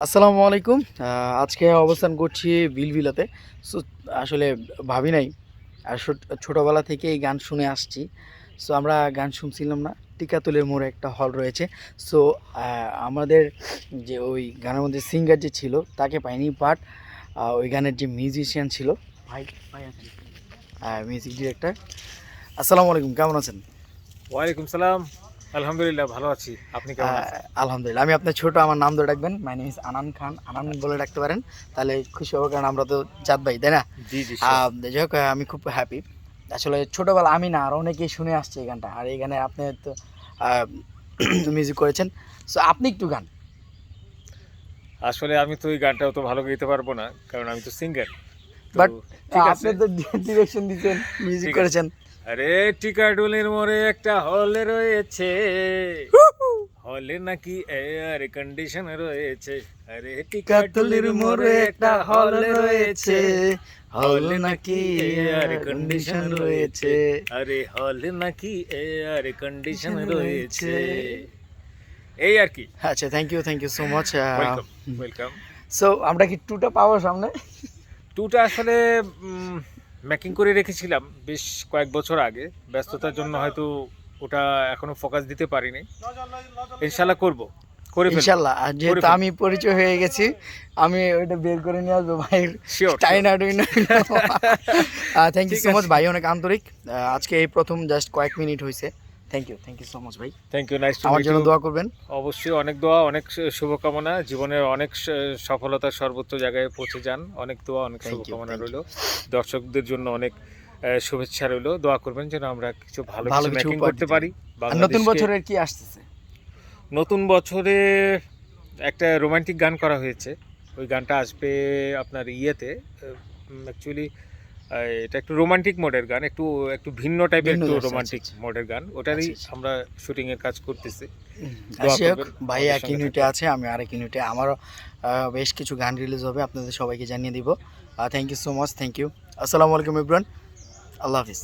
আসসালামু আলাইকুম। আজকে অবস্থান করছি বিলবিলাতে। সো আসলে ভাবি নাই। আর ছোটোবেলা থেকে এই গান শুনে আসছি। সো আমরা গান শুনছিলাম না? টিকাতলির মোড়ে একটা হল রয়েছে। সো আমাদের যে ওই গানের মধ্যে সিঙ্গার যে ছিল তাকে পাইনি। বাট ওই গানের যে মিউজিশিয়ান ছিল ভাই ভাই আছেন, মিউজিক ডিরেক্টর। আসসালামু আলাইকুম, কেমন আছেন? ওয়ালাইকুম সালাম। আলহামদুলিল্লাহ ভালো আছি। আপনি কেমন আছেন? আলহামদুলিল্লাহ। আমি আপনার ছোট, আমার নাম ধরে ডাকবেন। মাই নেম ইজ আনান খান। আনান বলে ডাকতে পারেন। তাহলে খুশি হবো, কারণ আমরা তো জাত ভাই, তাই না? জি জি শিওর। যাই হোক, আমি খুব হ্যাপি। আসলে ছোটোবেলা আমি না, আরও অনেকেই শুনে আসছে এই গানটা। আর এই গানে আপনি তো মিউজিক করেছেন। সো আপনি একটু গান। আসলে আমি তো এই গানটা অত ভালো গাইতে পারবো না, কারণ আমি তো সিঙ্গার। তো বাট ঠিক আছে, আপনি তো ডিরেকশন দিচ্ছেন, মিউজিক ঠিক আছে। করেছেন। আরে টিকাডুলির মোড়ে একটা হল রয়েছে, হলে নাকি এয়ার কন্ডিশন রয়েছে। আরে টিকাডুলির মোড়ে একটা হল রয়েছে, হলে নাকি এয়ার কন্ডিশন রয়েছে। আরে হলে নাকি এয়ার কন্ডিশন রয়েছে। এই আর কি। আচ্ছা, thank you so much. Welcome, welcome. So আমরা কি টুটা পাবো সামনে? টুটা আসলে মেকিং করে রেখেছিলাম বেশ কয়েক বছর আগে। ব্যস্ততার জন্য হয়তো ওটা এখনো ফোকাস দিতে পারিনি। ইনশাল্লাহ করব, করে ফেলবো, ইনশাল্লাহ। আর করে যেহেতু ফেলবো। আমি পরিচয় হয়ে গেছি, আমি ওইটা বের করে নিয়ে আসবো ভাইয়ের শিওর, টাই শিওর। না ডুই না। থ্যাংক ইউ ঠিক সো মাচ আছে। ভাই, অনেক আন্তরিক। আজকে এই প্রথম জাস্ট কয়েক মিনিট হয়েছে। থ্যাংক ইউ সো মাচ ভাই। থ্যাংক ইউ, নাইস টু আমার মিট জন্য ইউ। দোয়া করবেন। অবশ্যই অনেক দোয়া, অনেক শুভকামনা। জীবনের অনেক সফলতার সর্বোচ্চ জায়গায় পৌঁছে যান। অনেক দোয়া, অনেক শুভকামনা থ্যাংক রইল। ইউ। দর্শকদের জন্য অনেক শুভেচ্ছা রইল। দোয়া করবেন যেন আমরা ভালো ভালো কিছু কিছু মেকিং উপহার করতে দিতে পারি পারি। আর নতুন বাংলাদেশকে। বছরের কি আসতেছে? নতুন বছরে একটা রোমান্টিক গান করা হয়েছে। ওই গানটা আসবে আপনার ইয়েতে। অ্যাকচুয়ালি এটা একটু রোমান্টিক মোডের গান, একটু একটু ভিন্ন টাইপের, ভিন্ন একটু আচ্ছা আচ্ছা রোমান্টিক আচ্ছা মোডের গান। ওটারই আচ্ছা। আমরা শুটিংয়ের কাজ করতেছি। আর দোয়া সে হোক, করবেন ভাই আমাদের এক সঙ্গে ইউনিটে থাকবেন। আছে, আমি আরেক ইউনিটে। আমারও বেশ কিছু গান রিলিজ হবে, আপনাদের সবাইকে জানিয়ে দিব। Thank you so much, thank you. আসসালামু আলাইকুম ইব্রান, আল্লাহ হাফিজ।